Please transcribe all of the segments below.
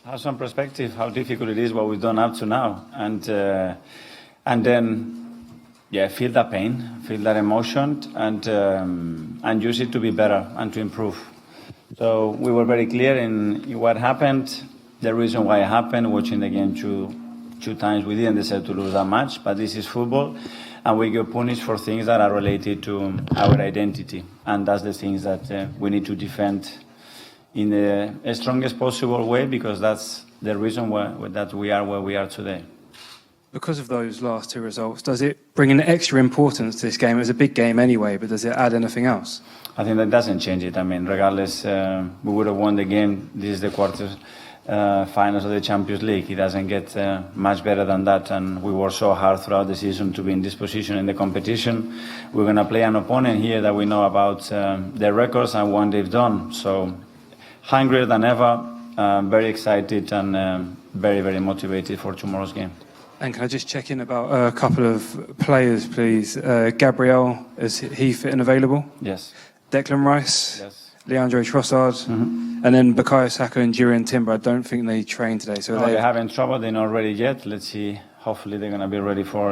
have some perspective how difficult it is what we've done up to now, and then feel that pain, feel that emotion, and use it to be better and to improve. So we were very clear in what happened, the reason why it happened. Watching the game two times, we didn't deserve to lose that match, but this is football, and we get punished for things that are related to our identity, and that's the things that we need to defend in the strongest possible way, because that's the reason why that we are where we are today. Because of those last two results, does it bring an extra importance to this game? It was a big game anyway, but does it add anything else? I think that doesn't change it. I mean, regardless, we would have won the game. This is the quarter-finals of the Champions League. It doesn't get much better than that, and we worked so hard throughout the season to be in this position in the competition. We're going to play an opponent here that we know about their records and what they've done. So, hungrier than ever, very excited and very, very motivated for tomorrow's game. And can I just check in about a couple of players, please? Gabriel, is he fit and available? Yes. Declan Rice? Yes. Leandro Trossard? Mm-hmm. And then Bukayo Saka and Jurriën Timber. I don't think they trained today. So they're having trouble. They're not ready yet. Let's see. Hopefully they're going to be ready for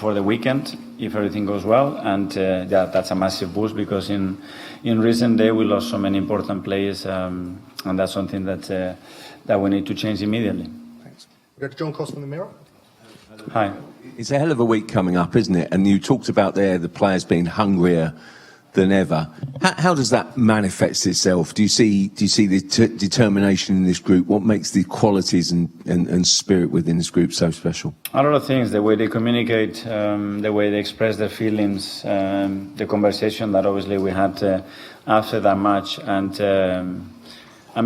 the weekend if everything goes well. And that's a massive boost, because in recent days we lost so many important players, and that's something that we need to change immediately. Thanks. We go to John Costa in the Mirror. Hi. It's a hell of a week coming up, isn't it? And you talked about the players being hungrier than ever. How does that manifest itself? Do you see the determination in this group? What makes the qualities and spirit within this group so special? A lot of things. The way they communicate, the way they express their feelings, the conversation that obviously we had after that match, and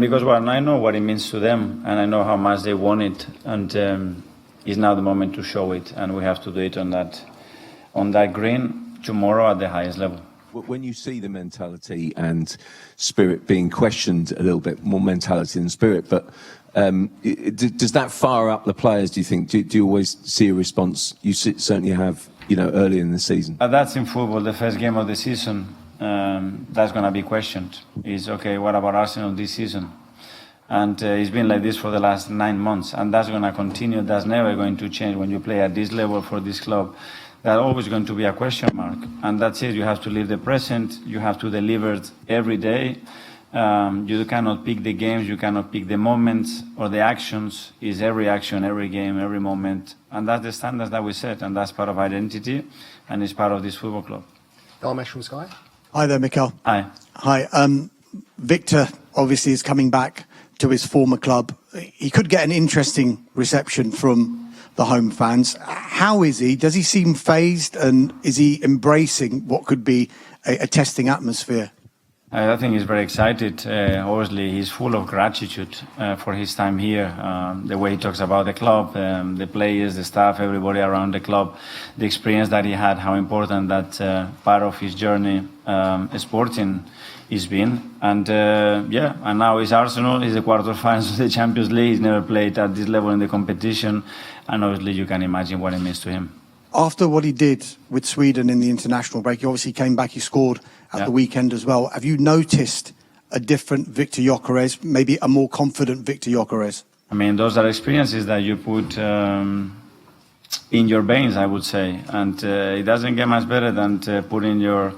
because I know what it means to them, and I know how much they want it, and it's now the moment to show it, and we have to do it on that green tomorrow at the highest level. When you see the mentality and spirit being questioned a little bit, more mentality than spirit, but does that fire up the players, do you think? Do you always see a response? You certainly have, early in the season. That's in football, the first game of the season. That's going to be questioned. Is okay, what about Arsenal this season? And it's been like this for the last 9 months, and that's going to continue. That's never going to change when you play at this level for this club. There's always going to be a question mark, and that's it. You have to live the present. You have to deliver it every day. You cannot pick the games. You cannot pick the moments or the actions. It's every action, every game, every moment, and that's the standards that we set, and that's part of identity, and it's part of this football club. Dharmesh from Sky. Hi there, Mikel. Hi. Hi. Victor obviously is coming back to his former club. He could get an interesting reception from the home fans. How is he? Does he seem phased, and is he embracing what could be a testing atmosphere? I think he's very excited. Obviously, he's full of gratitude for his time here. The way he talks about the club, the players, the staff, everybody around the club, the experience that he had, how important that part of his journey sporting it's been, and and now it's Arsenal. It's the quarterfinals of the Champions League. He's never played at this level in the competition, and obviously you can imagine what it means to him. After what he did with Sweden in the international break, he obviously came back. He scored at the weekend as well. Have you noticed a different Victor Gyökeres, maybe a more confident Victor Gyökeres? I mean, those are experiences that you put in your veins, I would say, and it doesn't get much better than putting your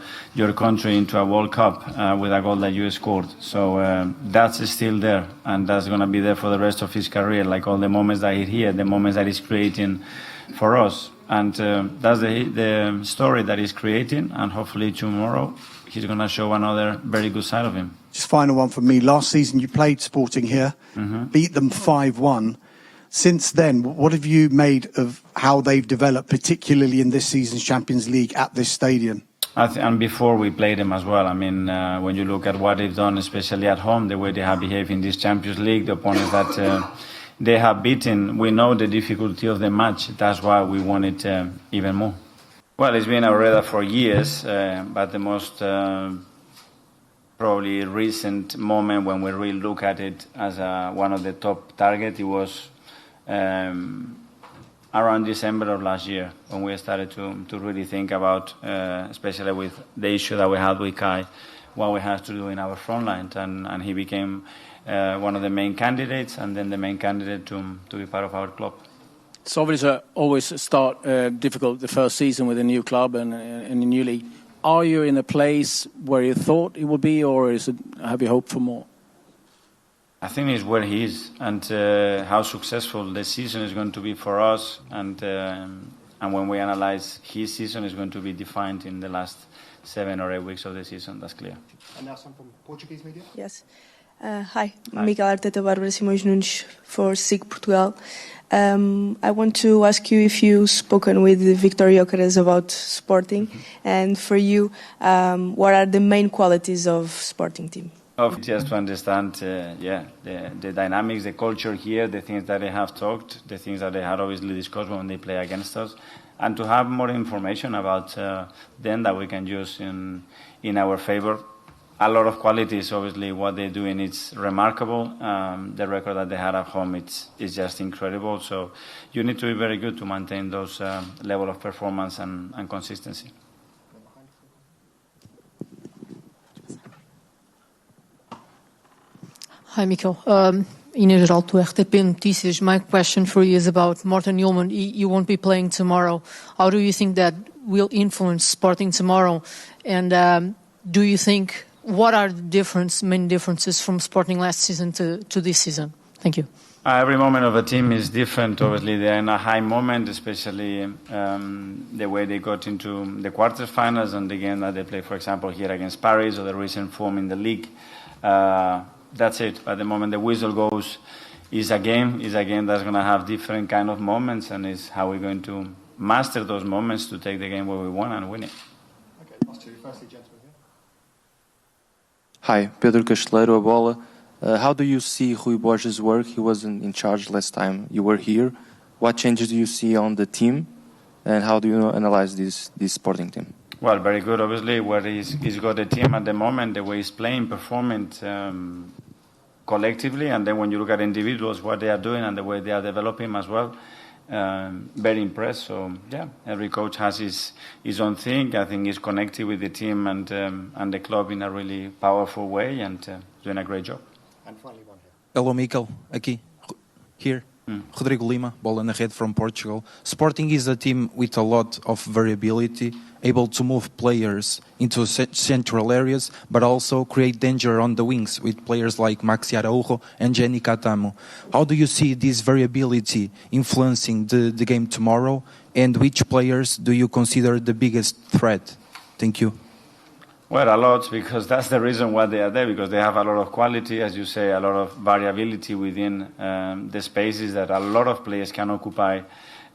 country into a World Cup with a goal that you scored. So that's still there, and that's going to be there for the rest of his career, like all the moments that he's here, the moments that he's creating for us, and that's the story that he's creating, and hopefully tomorrow he's going to show another very good side of him. Just final one from me. Last season you played Sporting here, beat them 5-1. Since then, what have you made of how they've developed, particularly in this season's Champions League at this stadium? And before we played them as well. I mean, when you look at what they've done, especially at home, the way they have behaved in this Champions League, the opponents that they have beaten, we know the difficulty of the match. That's why we want it even more. Well, it's been our radar for years, but the most probably recent moment when we really look at it as one of the top targets, it was around December of last year, when we started to really think about, especially with the issue that we had with Kai, what we had to do in our front line, and he became one of the main candidates, and then the main candidate to be part of our club. It's obviously always difficult the first season with a new club and a new league. Are you in a place where you thought it would be, or have you hoped for more? I think it's where he is, and how successful the season is going to be for us, and when we analyze his season, is going to be defined in the last 7 or 8 weeks of the season. That's clear. And now some from Portuguese media. Yes. Hi, Mikel Arteta, Bárbara Simões Nunes for SIG Portugal. I want to ask you if you've spoken with Victor Gyökeres about Sporting, and for you, what are the main qualities of Sporting team? Just to understand, the dynamics, the culture here, the things that they have talked, the things that they had obviously discussed when they play against us, and to have more information about them that we can use in our favor. A lot of qualities, obviously, what they're doing is remarkable. The record that they had at home is just incredible. So you need to be very good to maintain those level of performance and consistency. Hi, Mikel. Inês Geraldo, RTP Notícias. My question for you is about Morten Hjulmand. You won't be playing tomorrow. How do you think that will influence Sporting tomorrow? And do you think, what are the main differences from Sporting last season to this season? Thank you. Every moment of a team is different. Obviously, they're in a high moment, especially the way they got into the quarterfinals and the game that they played, for example, here against Paris, or the recent form in the league. That's it. At the moment the whistle goes, is a game that's going to have different kind of moments, and is how we're going to master those moments to take the game where we want and win it. Okay, last two. Firstly, gentlemen here. Hi, Pedro Casteleiro, A Bola. How do you see Rui Borges' work? He wasn't in charge last time you were here. What changes do you see on the team, and how do you analyze this Sporting team? Well, very good, obviously, where he's got a team at the moment, the way he's playing, performing collectively, and then when you look at individuals, what they are doing and the way they are developing as well, very impressed. So, yeah, every coach has his own thing. I think he's connected with the team and the club in a really powerful way, and doing a great job. And finally, one here. Hello, Mikel. Aqui. Here. Rodrigo Lima, Bola na Rede from Portugal. Sporting is a team with a lot of variability, able to move players into central areas, but also create danger on the wings with players like Maxi Araujo and Jenny Catamo. How do you see this variability influencing the game tomorrow, and which players do you consider the biggest threat? Thank you. Well, a lot, because that's the reason why they are there, because they have a lot of quality, as you say, a lot of variability within the spaces that a lot of players can occupy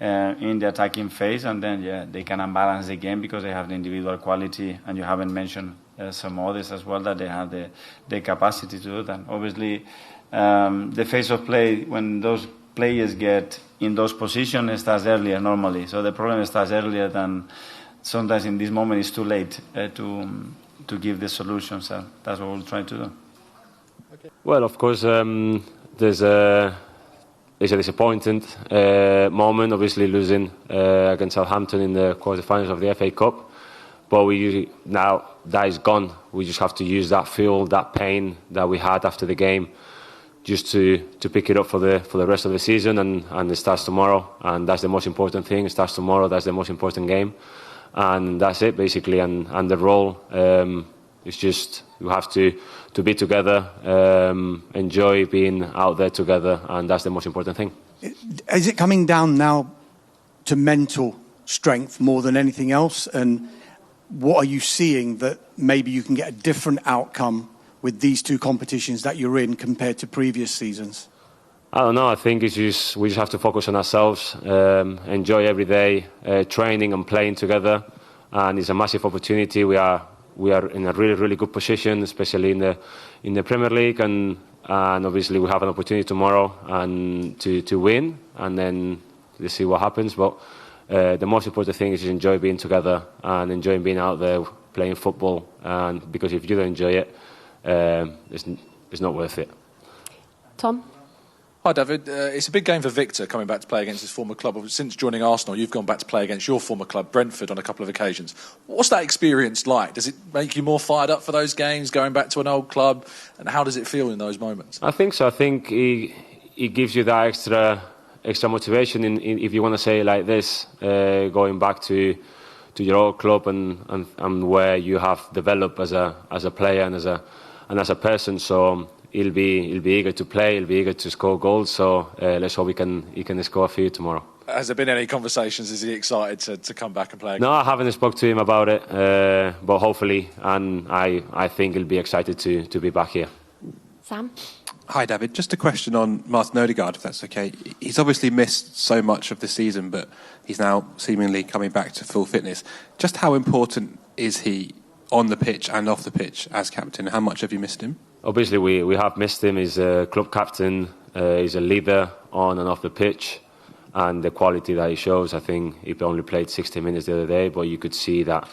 in the attacking phase, and then, they can unbalance the game because they have the individual quality, and you haven't mentioned some others as well, that they have the capacity to do that. Obviously, the phase of play, when those players get in those positions, starts earlier normally, so the problem starts earlier than sometimes in this moment it's too late to give the solution. So that's what we'll try to do. Okay. Well, of course, it's a disappointing moment, obviously losing against Southampton in the quarterfinals of the FA Cup. But now that is gone. We just have to use that fuel, that pain that we had after the game, just to pick it up for the rest of the season, and it starts tomorrow. And that's the most important thing. It starts tomorrow. That's the most important game. And that's it, basically. And the role is just, you have to be together, enjoy being out there together, and that's the most important thing. Is it coming down now to mental strength more than anything else? And what are you seeing that maybe you can get a different outcome with these two competitions that you're in compared to previous seasons? I don't know. I think we just have to focus on ourselves, enjoy every day, training and playing together, and it's a massive opportunity. We are in a really, really good position, especially in the Premier League, and obviously we have an opportunity tomorrow and to win, and then let's see what happens. But the most important thing is to enjoy being together and enjoying being out there playing football, and because if you don't enjoy it, it's not worth it. Tom? Hi, David. It's a big game for Victor coming back to play against his former club. Since joining Arsenal, you've gone back to play against your former club, Brentford, on a couple of occasions. What's that experience like? Does it make you more fired up for those games, going back to an old club? And how does it feel in those moments? I think so. I think it gives you that extra motivation, if you want to say it like this, going back to your old club and where you have developed as a player and as a person. So he'll be eager to play. He'll be eager to score goals. So let's hope he can score a few tomorrow. Has there been any conversations? Is he excited to come back and play again? No, I haven't spoke to him about it, but hopefully, and I think he'll be excited to be back here. Sam? Hi, David. Just a question on Martin Odegaard, if that's okay. He's obviously missed so much of the season, but he's now seemingly coming back to full fitness. Just how important is he on the pitch and off the pitch as captain? How much have you missed him? Obviously, we have missed him. He's a club captain. He's a leader on and off the pitch. And the quality that he shows, I think he only played 60 minutes the other day, but you could see that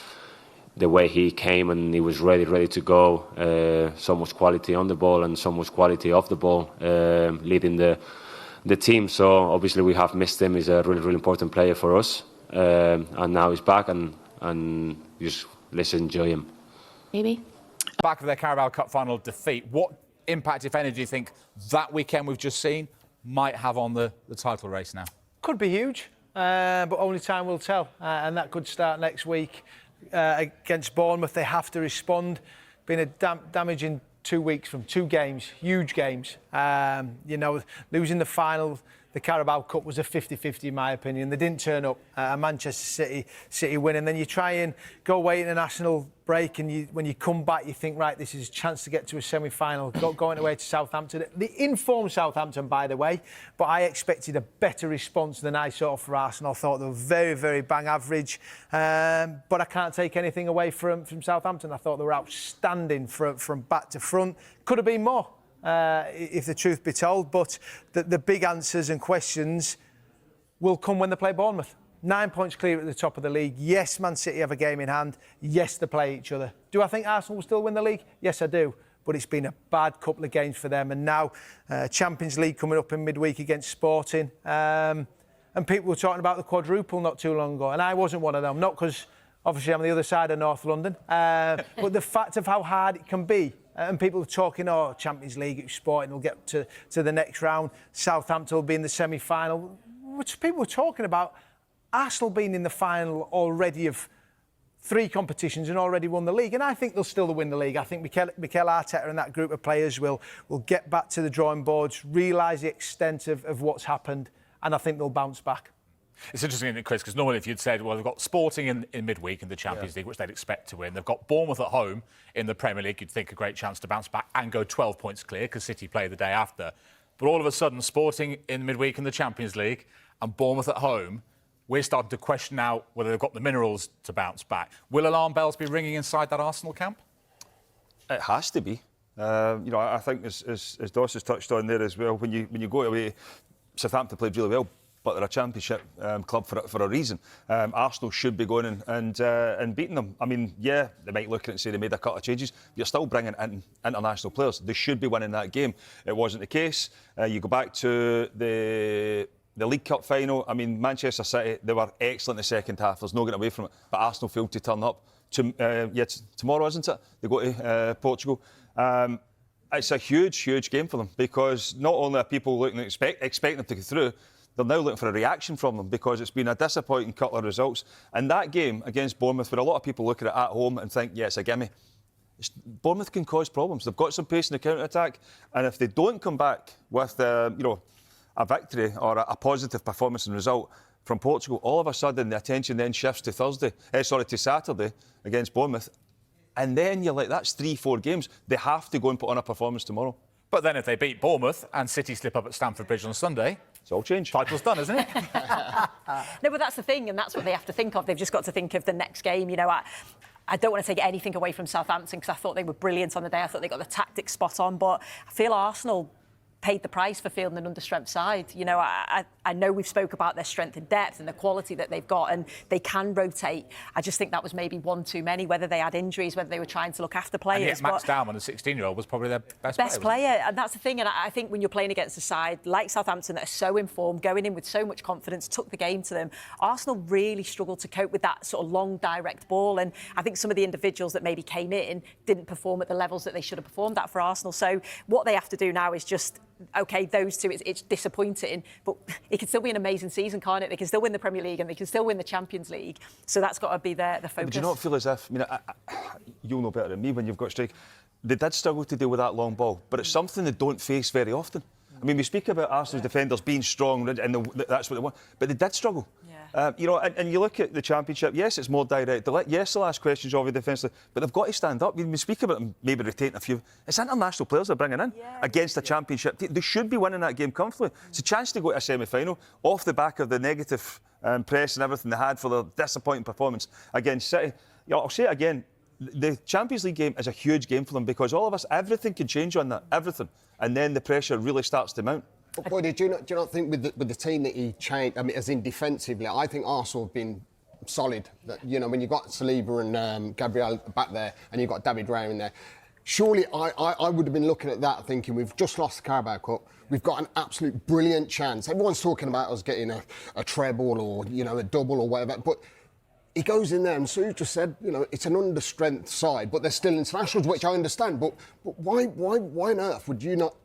the way he came and he was ready to go. So much quality on the ball and so much quality off the ball, leading the team. So obviously we have missed him. He's a really important player for us, and now he's back, and just let's enjoy him. Maybe. Back of their Carabao Cup final defeat. What impact, if any, do you think that weekend we've just seen might have on the title race now? Could be huge, but only time will tell, and that could start next week. Against Bournemouth, they have to respond. Been a damaging 2 weeks from 2 games, huge games. Losing the final, the Carabao Cup was a 50-50 in my opinion. They didn't turn up. Manchester City win, and then you try and go away in a national break, and when you come back, you think, right, this is a chance to get to a semi-final. Going away to Southampton, the informed Southampton, by the way, but I expected a better response than I saw for Arsenal. I thought they were very, very bang average, but I can't take anything away from Southampton. I thought they were outstanding from back to front. Could have been more. If the truth be told, but the big answers and questions will come when they play Bournemouth. 9 points clear at the top of the league. Yes, Man City have a game in hand. Yes, they play each other. Do I think Arsenal will still win the league? Yes, I do. But it's been a bad couple of games for them. And now Champions League coming up in midweek against Sporting. And people were talking about the quadruple not too long ago. And I wasn't one of them. Not because, obviously, I'm on the other side of North London. But the fact of how hard it can be. And people are talking, Champions League, it's Sporting, will get to the next round. Southampton will be in the semi-final. Which people were talking about Arsenal being in the final already of 3 competitions and already won the league. And I think they'll still win the league. I think Mikel Arteta and that group of players will get back to the drawing boards, realise the extent of what's happened, and I think they'll bounce back. It's interesting, isn't it, Chris, because normally if you'd said, well, they've got Sporting in midweek in the Champions League, which they'd expect to win. They've got Bournemouth at home in the Premier League. You'd think a great chance to bounce back and go 12 points clear because City play the day after. But all of a sudden, Sporting in midweek in the Champions League and Bournemouth at home, we're starting to question now whether they've got the minerals to bounce back. Will alarm bells be ringing inside that Arsenal camp? It has to be. I think as Doss has touched on there as well, when you go away, Southampton played really well, but they're a championship club for a reason. Arsenal should be going and beating them. I mean, yeah, they might look at it and say they made a couple of changes. You're still bringing in international players. They should be winning that game. It wasn't the case. You go back to the League Cup final. I mean, Manchester City, they were excellent in the second half. There's no getting away from it. But Arsenal failed to turn up. Tomorrow, isn't it? They go to Portugal. It's a huge game for them because not only are people looking expecting them to go through, they're now looking for a reaction from them because it's been a disappointing couple of results. And that game against Bournemouth, where a lot of people look at it at home and think, yeah, it's a gimme. Bournemouth can cause problems. They've got some pace in the counter-attack. And if they don't come back with, a victory or a positive performance and result from Portugal, all of a sudden the attention then shifts to Saturday against Bournemouth. And then you're like, that's 3-4 games. They have to go and put on a performance tomorrow. But then if they beat Bournemouth and City slip up at Stamford Bridge on Sunday, it's all changed. Title's done, isn't it? No, but that's the thing, and that's what they have to think of. They've just got to think of the next game. I don't want to take anything away from Southampton because I thought they were brilliant on the day. I thought they got the tactics spot on, but I feel Arsenal paid the price for fielding an understrength side. You know, I know we've spoke about their strength and depth and the quality that they've got, and they can rotate. I just think that was maybe one too many, whether they had injuries, whether they were trying to look after players. And yet Max Darman, the 16-year-old, was probably their best player. And that's the thing. And I think when you're playing against a side like Southampton that are so informed, going in with so much confidence, took the game to them, Arsenal really struggled to cope with that sort of long, direct ball. And I think some of the individuals that maybe came in didn't perform at the levels that they should have performed at for Arsenal. So what they have to do now is just, OK, those two, it's disappointing, but it can still be an amazing season, can't it? They can still win the Premier League and they can still win the Champions League. So that's got to be the focus. But do you not feel as if, I mean, you'll know better than me when you've got strike, they did struggle to deal with that long ball, but it's something they don't face very often. I mean, we speak about Arsenal's defenders being strong, and that's what they want, but they did struggle. You know, and you look at the Championship, yes, it's more direct. Yes, they'll ask questions of you defensively, but they've got to stand up. We speak about them maybe rotating a few. It's international players they're bringing in against the Championship team. They should be winning that game comfortably. It's a chance to go to a semi-final off the back of the negative press and everything they had for their disappointing performance against City. You know, I'll say it again, the Champions League game is a huge game for them because all of us, everything can change on that, everything. And then the pressure really starts to mount. But Boydie, do you not think with the team that he changed, I mean, as in defensively, I think Arsenal have been solid. That, you know, when you've got Saliba and Gabriel back there and you've got David Raya in there, surely I would have been looking at that thinking we've just lost the Carabao Cup. We've got an absolute brilliant chance. Everyone's talking about us getting a treble or, you know, a double or whatever. But he goes in there and Sue just said, you know, it's an understrength side, but they're still internationals, which I understand. But why on earth would you not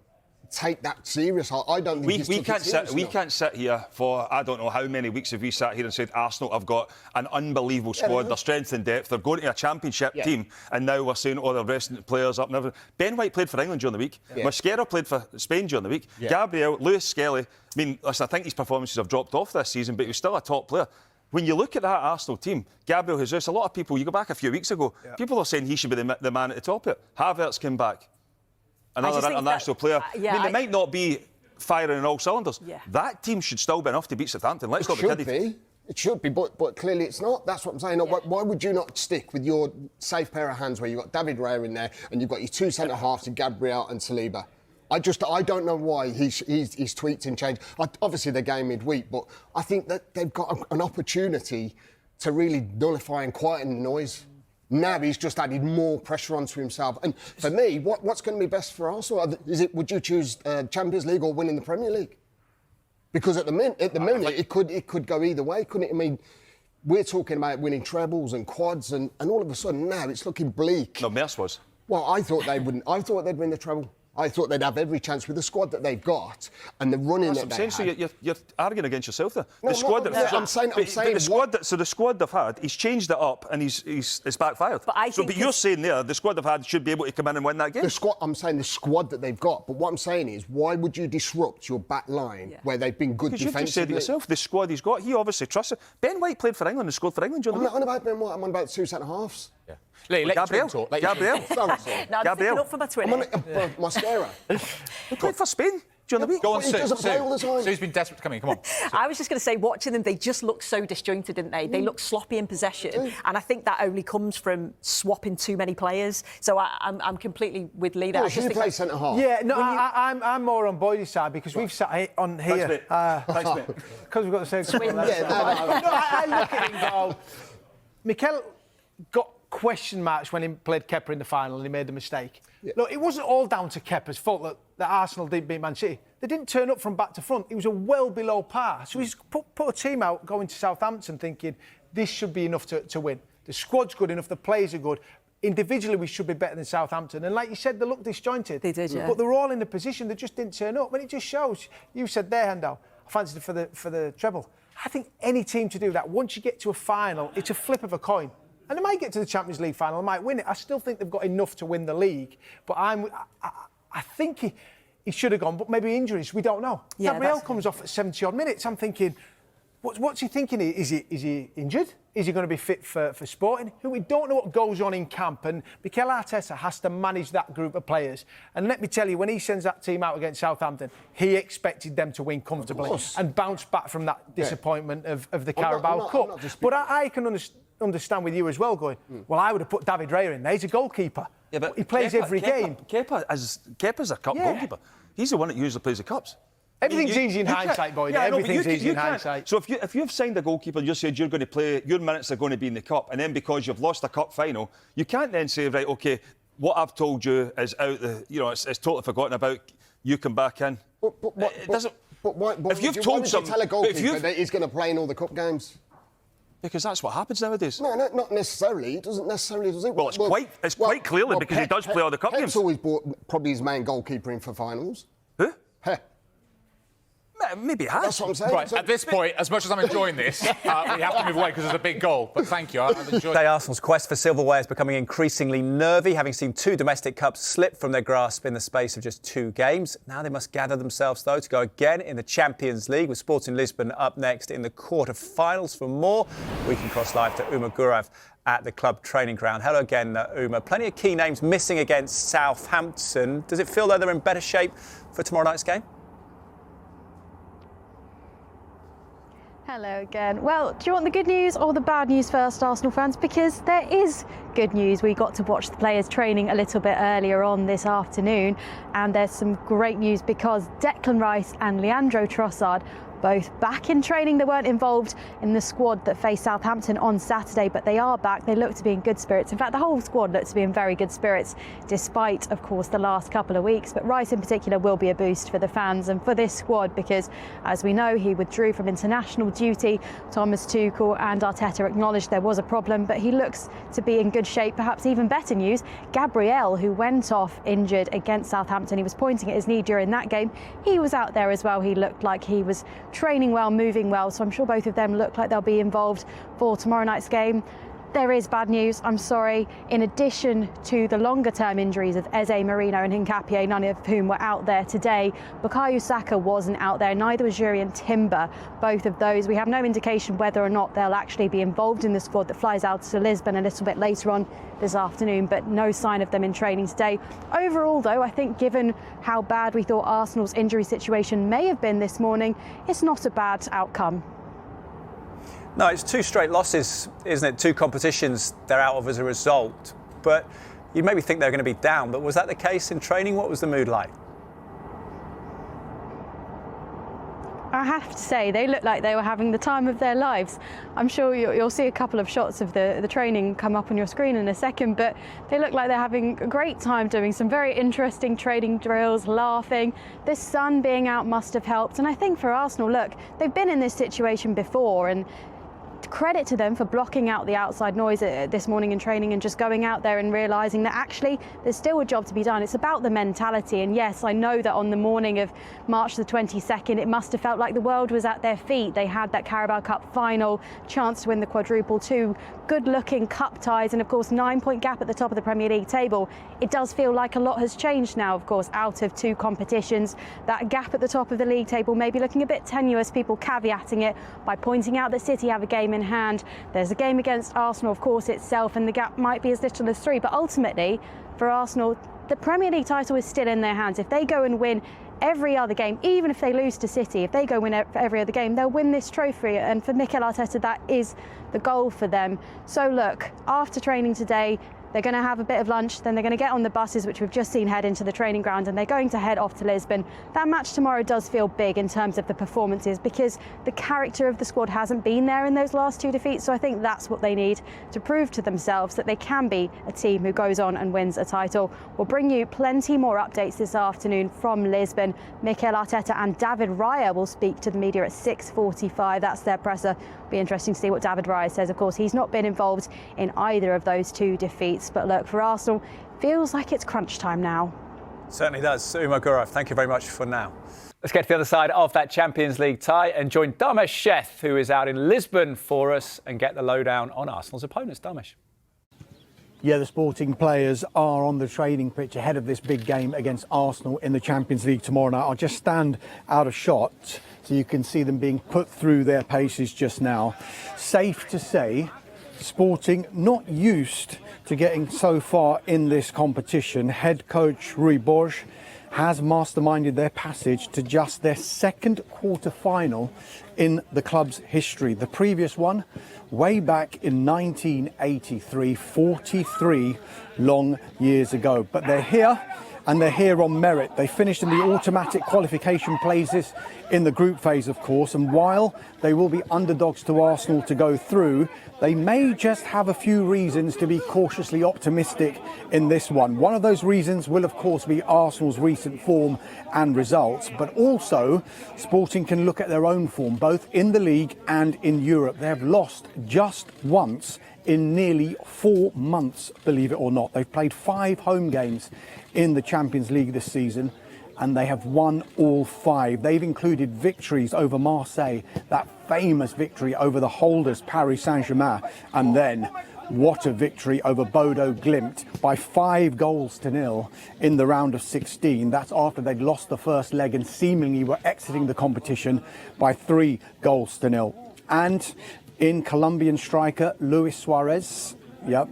take that serious? I don't think we can't sit here for I don't know how many weeks have we sat here and said Arsenal have got an unbelievable squad, their strength and depth, they're going to a Championship team, and now we're saying they're resting players up and everything. Ben White played for England during the week. Mascara played for Spain during the week. Gabriel, Lewis Skelly. I mean, listen, I think his performances have dropped off this season, but he was still a top player. When you look at that Arsenal team, Gabriel Jesus, a lot of people, you go back a few weeks ago, people are saying he should be the man at the top of it. Havertz came back. Another international player. I mean, they might not be firing on all cylinders. That team should still be enough to beat Southampton. Let's not be kidding. It should be, but clearly it's not. That's what I'm saying. Why would you not stick with your safe pair of hands where you've got David Raya in there and you've got your two centre-halves, Gabriel and Saliba? I don't know why he's tweaked and changed. Obviously, they're game midweek, but I think that they've got an opportunity to really nullify and quieten the noise. Now he's just added more pressure onto himself. And for me, what's going to be best for Arsenal? Would you choose Champions League or winning the Premier League? Because at the minute, it could go either way, couldn't it? I mean, we're talking about winning trebles and quads, and all of a sudden now it's looking bleak. No, Merce was. Well, I thought they wouldn't. I thought they'd win the treble. I thought they'd have every chance with the squad that they've got and the running that they had. So you're arguing against yourself there. No, the squad I'm saying the squad they've had, he's changed it up and it's backfired. But you're saying there the squad they've had should be able to come in and win that game. I'm saying the squad that they've got. But what I'm saying is, why would you disrupt your back line where they've been good defensively? You just said it yourself. The squad he's got, he obviously trusts it. Ben White played for England and scored for England during the week. I'm not on about Ben White. I'm on about two centre halves. Yeah. Gabriel. Sorry. No, I'm picking up for my Twitter. Mascara. He played for Spain during the week. Go on, He doesn't play all the time. Sue's been desperate to come in. Come on. I was just going to say, watching them, they just look so disjointed, didn't they? They look sloppy in possession, and I think that only comes from swapping too many players. So I'm completely with Lee there. You play centre half. Yeah, no, I'm more on Boydie's side because we've sat on here. Thanks, mate. Because we've got the same. No, I look at him and go, Mikel got question marks when he played Kepa in the final and he made the mistake. Look, it wasn't all down to Kepa's fault that Arsenal didn't beat Man City. They didn't turn up from back to front. It was a well below par. So he's put a team out going to Southampton thinking this should be enough to win. The squad's good enough, the players are good. Individually, we should be better than Southampton. And like you said, they look disjointed. They did, yeah. But they're all in the position, they just didn't turn up. And it just shows. You said there, Hendo, I fancied it for the treble. I think any team to do that, once you get to a final, it's a flip of a coin. And they might get to the Champions League final, they might win it. I still think they've got enough to win the league. But I think he should have gone, but maybe injuries, we don't know. Yeah, Gabriel comes off at 70-odd minutes. I'm thinking, what's he thinking? Is he injured? Is he going to be fit for Sporting? We don't know what goes on in camp, and Mikel Arteta has to manage that group of players. And let me tell you, when he sends that team out against Southampton, he expected them to win comfortably and bounce back from that disappointment of the Carabao Cup. But I can understand with you as well going, well, I would have put David Raya in there. He's a goalkeeper. Yeah, but he plays every game. Kepa's a cup goalkeeper. He's the one that usually plays the cups. Everything's easy in hindsight, Boyd. Everything's easy in hindsight. So if you've signed a goalkeeper and you said you're going to play, your minutes are going to be in the cup, and then because you've lost a cup final, you can't then say, right, OK, what I've told you is out the, it's totally forgotten about. You come back in. It doesn't. But why would you tell a goalkeeper that he's going to play in all the cup games? Because that's what happens nowadays. No, not necessarily. It doesn't necessarily, does it? Well, it's quite clearly because he does play all the cup games. Pep's always brought probably his main goalkeeper in for finals. Who? Pep. Maybe it has. That's what I'm saying. Right, at this point, as much as I'm enjoying this, we have to move away because there's a big goal. But thank you, I've enjoyed it. Arsenal's quest for silverware is becoming increasingly nervy, having seen 2 domestic cups slip from their grasp in the space of just 2 games. Now they must gather themselves, though, to go again in the Champions League, with Sporting Lisbon up next in the quarter-finals. For more, we can cross live to Uma Gurav at the club training ground. Hello again, Uma. Plenty of key names missing against Southampton. Does it feel though they're in better shape for tomorrow night's game? Hello again. Well, do you want the good news or the bad news first, Arsenal fans? Because there is good news. We got to watch the players training a little bit earlier on this afternoon, and there's some great news because Declan Rice and Leandro Trossard both back in training. They weren't involved in the squad that faced Southampton on Saturday, but they are back. They look to be in good spirits. In fact, the whole squad looks to be in very good spirits, despite, of course, the last couple of weeks. But Rice in particular will be a boost for the fans and for this squad because, as we know, he withdrew from international duty. Thomas Tuchel and Arteta acknowledged there was a problem, but he looks to be in good shape. Perhaps even better news, Gabriel, who went off injured against Southampton, he was pointing at his knee during that game. He was out there as well. He looked like he was training well, moving well, so I'm sure both of them look like they'll be involved for tomorrow night's game. There is bad news, I'm sorry. In addition to the longer-term injuries of Eze, Marino and Hincapié, none of whom were out there today, Bukayo Saka wasn't out there, neither was Jurrien Timber. Both of those, we have no indication whether or not they'll actually be involved in the squad that flies out to Lisbon a little bit later on this afternoon, but no sign of them in training today. Overall, though, I think given how bad we thought Arsenal's injury situation may have been this morning, it's not a bad outcome. No, it's 2 straight losses, isn't it? 2 competitions they're out of as a result. But you'd maybe think they're going to be down. But was that the case in training? What was the mood like? I have to say, they looked like they were having the time of their lives. I'm sure you'll see a couple of shots of the training come up on your screen in a second, but they look like they're having a great time doing some very interesting training drills, laughing. The sun being out must have helped. And I think for Arsenal, look, they've been in this situation before, and credit to them for blocking out the outside noise this morning in training and just going out there and realising that actually there's still a job to be done. It's about the mentality. And yes, I know that on the morning of March the 22nd, it must have felt like the world was at their feet. They had that Carabao Cup final, chance to win the quadruple, 2 good-looking cup ties, and of course 9-point gap at the top of the Premier League table. It does feel like a lot has changed now, of course, out of 2 competitions. That gap at the top of the league table may be looking a bit tenuous, people caveating it by pointing out that City have a game in hand. There's a game against Arsenal, of course, itself, and the gap might be as little as 3. But ultimately, for Arsenal, the Premier League title is still in their hands. If they go and win every other game, even if they lose to City, if they go win every other game, they'll win this trophy. And for Mikel Arteta, that is the goal for them. So look, after training today, they're going to have a bit of lunch, then they're going to get on the buses, which we've just seen head into the training ground, and they're going to head off to Lisbon. That match tomorrow does feel big in terms of the performances because the character of the squad hasn't been there in those last 2 defeats. So I think that's what they need to prove to themselves that they can be a team who goes on and wins a title. We'll bring you plenty more updates this afternoon from Lisbon. Mikel Arteta and David Raya will speak to the media at 6:45. That's their presser. It'll be interesting to see what David Raya says. Of course, he's not been involved in either of those 2 defeats. But look, for Arsenal, feels like it's crunch time now. Certainly does. Uma Gurav, thank you very much for now. Let's get to the other side of that Champions League tie and join Damesh Sheth, who is out in Lisbon for us, and get the lowdown on Arsenal's opponents. Damesh. Yeah, the Sporting players are on the training pitch ahead of this big game against Arsenal in the Champions League tomorrow night. I'll just stand out of shot so you can see them being put through their paces just now. Safe to say, Sporting not used to getting so far in this competition. Head coach Rui Borges has masterminded their passage to just their second quarter-final in the club's history. The previous one, way back in 1983, 43 long years ago. But they're here, and they're here on merit. They finished in the automatic qualification places in the group phase, of course, and while they will be underdogs to Arsenal to go through, they may just have a few reasons to be cautiously optimistic in this one. One of those reasons will, of course, be Arsenal's recent form and results, but also Sporting can look at their own form, both in the league and in Europe. They have lost just once in nearly 4 months, believe it or not. They've played 5 home games in the Champions League this season, and they have won all 5. They've included victories over Marseille, that famous victory over the holders Paris Saint-Germain, and then what a victory over Bodo Glimt by 5-0 in the round of 16. That's after they'd lost the first leg and seemingly were exiting the competition by 3-0. And in Colombian striker Luis Suarez, yep,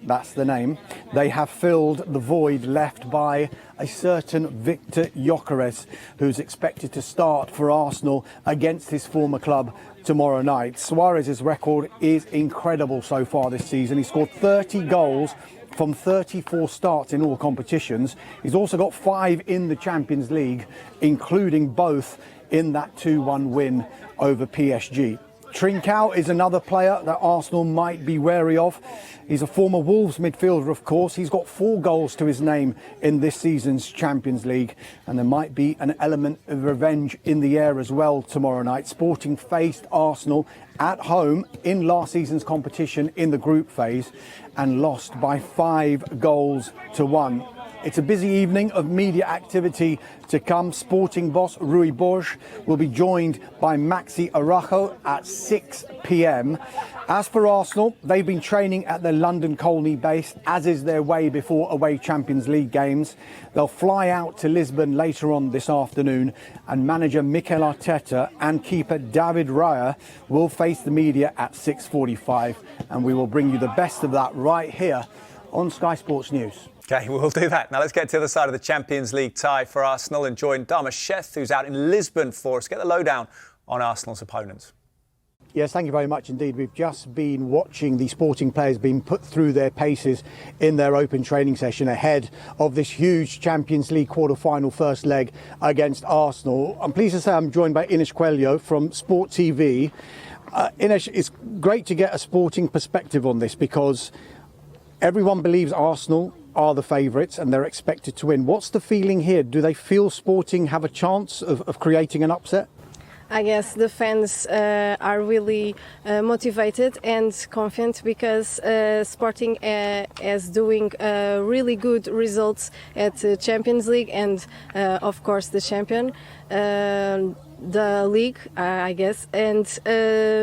that's the name, they have filled the void left by a certain Victor Gyökeres, who's expected to start for Arsenal against his former club tomorrow night. Suarez's record is incredible so far this season. He scored 30 goals from 34 starts in all competitions. He's also got 5 in the Champions League, including both in that 2-1 win over PSG. Trincao is another player that Arsenal might be wary of. He's a former Wolves midfielder, of course. He's got 4 goals to his name in this season's Champions League, and there might be an element of revenge in the air as well tomorrow night. Sporting faced Arsenal at home in last season's competition in the group phase and lost by 5-1. It's a busy evening of media activity to come. Sporting boss Rui Borges will be joined by Maxi Araujo at 6 p.m. As for Arsenal, they've been training at their London Colney base, as is their way before away Champions League games. They'll fly out to Lisbon later on this afternoon, and manager Mikel Arteta and keeper David Raya will face the media at 6:45, and we will bring you the best of that right here on Sky Sports News. OK, we'll do that. Now let's get to the other side of the Champions League tie for Arsenal and join Dharma Sheth, who's out in Lisbon for us. Get the lowdown on Arsenal's opponents. Yes, thank you very much indeed. We've just been watching the Sporting players being put through their paces in their open training session ahead of this huge Champions League quarter-final first leg against Arsenal. I'm pleased to say I'm joined by Ines Coelho from Sport TV. Ines, it's great to get a Sporting perspective on this because everyone believes Arsenal are the favourites and they're expected to win. What's the feeling here? Do they feel Sporting have a chance of creating an upset? I guess the fans are really motivated and confident because Sporting is doing really good results at the Champions League and of course the champion. The league, I guess, and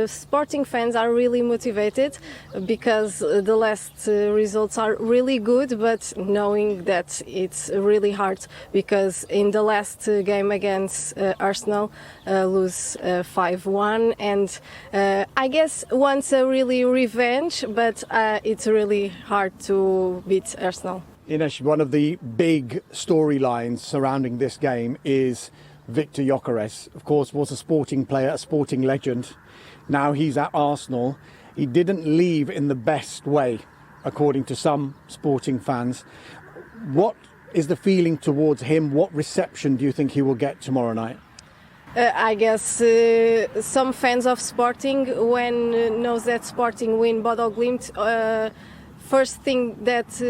Sporting fans are really motivated because the last results are really good, but knowing that it's really hard because in the last game against Arsenal lose 5-1, and I guess wants a really revenge, but it's really hard to beat Arsenal. Ines, one of the big storylines surrounding this game is Victor Gyökeres, of course, was a Sporting player, a Sporting legend. Now he's at Arsenal. He didn't leave in the best way, according to some Sporting fans. What is the feeling towards him? What reception do you think he will get tomorrow night? I guess some fans of Sporting, when knows that Sporting win Bodo Glimt, first thing that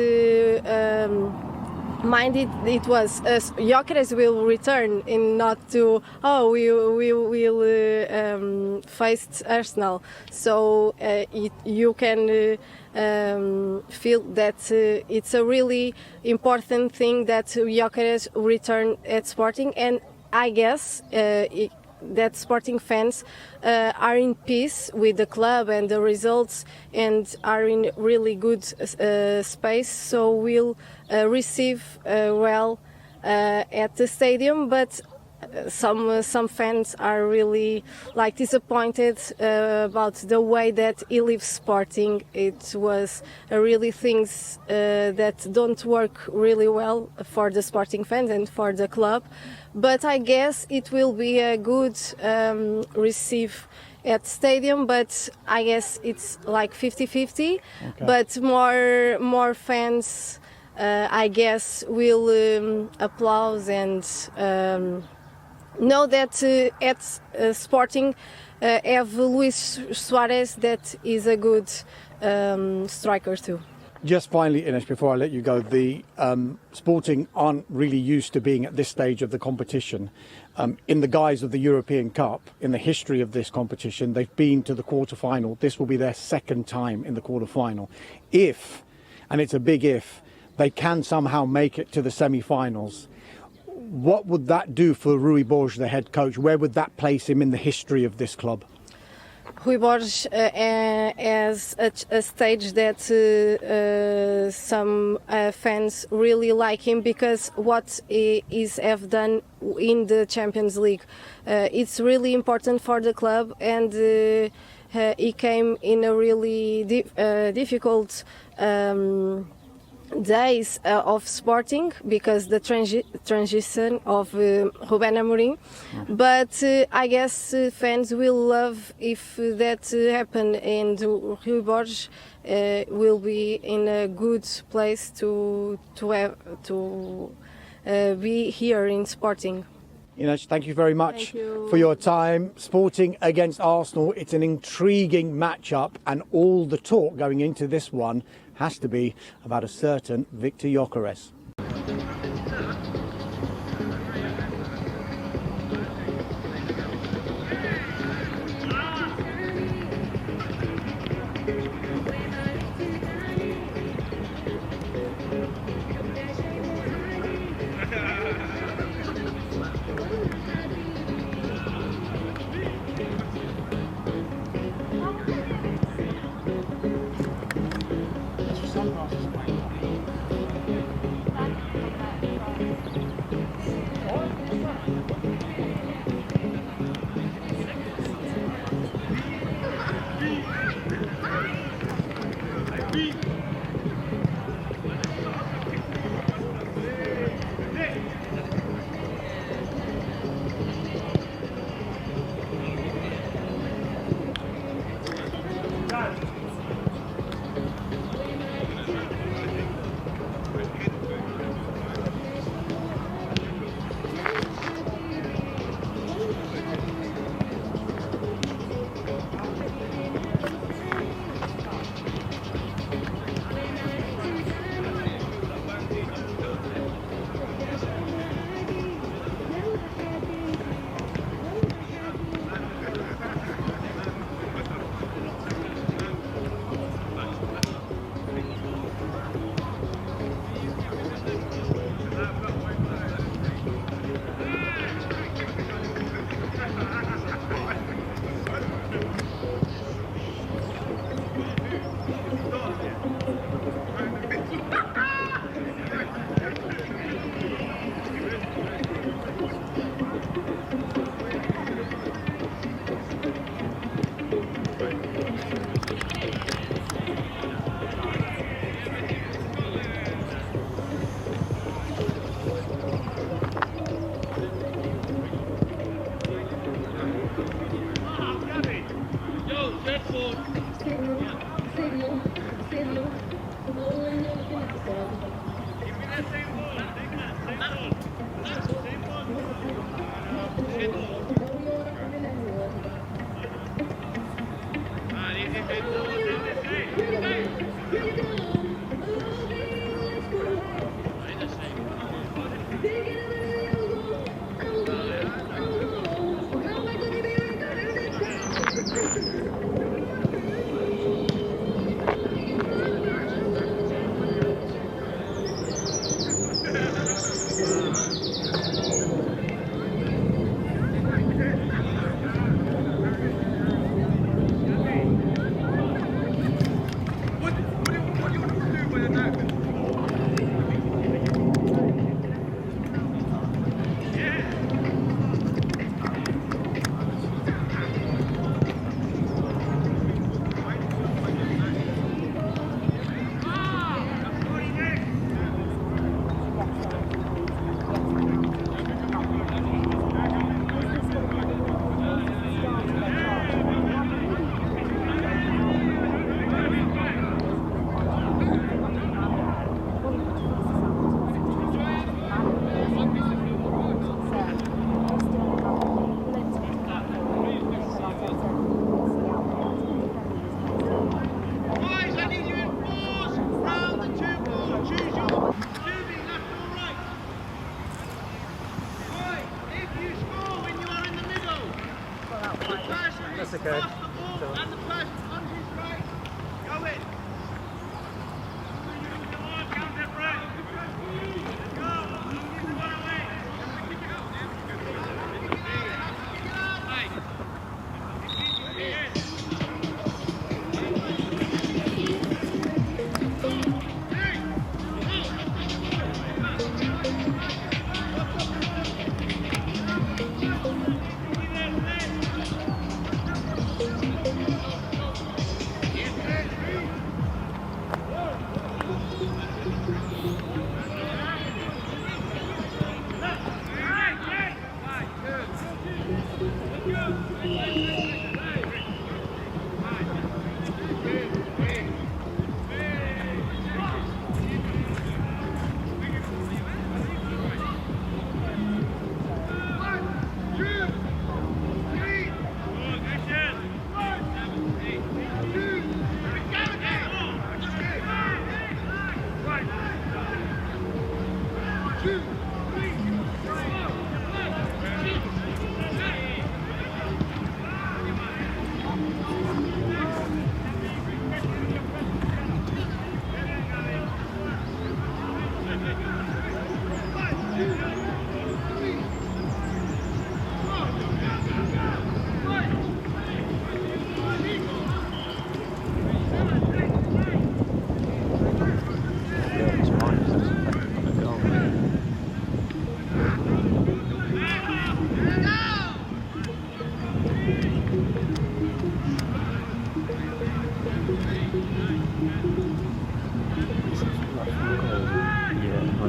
minded it was Gyökeres will return and not to we will face Arsenal, so you can feel that it's a really important thing that Gyökeres return at Sporting, and I guess that Sporting fans are in peace with the club and the results and are in really good space, so we'll receive well at the stadium. But some fans are really like disappointed about the way that he leaves Sporting. It was really things that don't work really well for the Sporting fans and for the club. But I guess it will be a good receive at stadium, but I guess it's like 50-50. Okay. But more fans, I guess, will applaud and know that at Sporting have Luis Suarez, that is a good striker too. Just finally, Ines, before I let you go, the Sporting aren't really used to being at this stage of the competition. In the guise of the European Cup, in the history of this competition, they've been to the quarter-final. This will be their second time in the quarter-final. If, and it's a big if, they can somehow make it to the semi-finals, what would that do for Rui Borges, the head coach? Where would that place him in the history of this club? Rui Borges has a stage that some fans really like him because what he's have done in the Champions League. It's really important for the club, and he came in a really difficult days of Sporting because the transition of Ruben Amorim, but I guess fans will love if that happen, and Rui Borges will be in a good place to be here in Sporting. Ines, thank you very much Thank you. for your time. Sporting against Arsenal, it's an intriguing matchup, and all the talk going into this one has to be about a certain Victor Gyökeres. That's okay.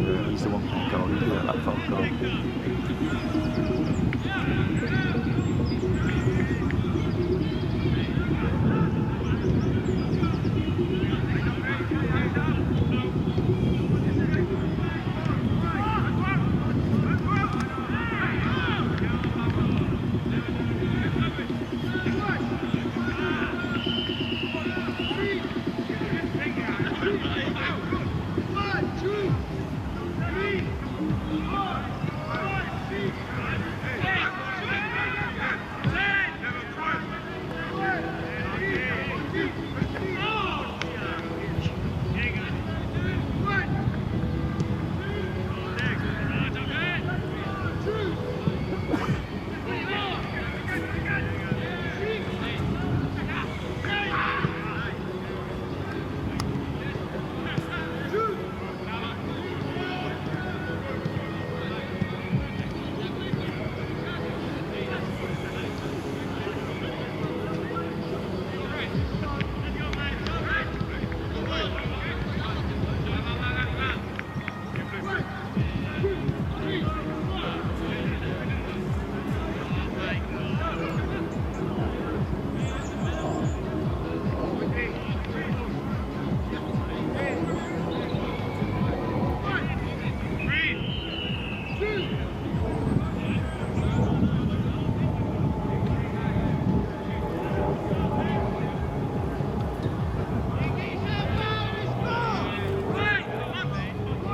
Yeah, he's the one goal. Yeah, that felt goal.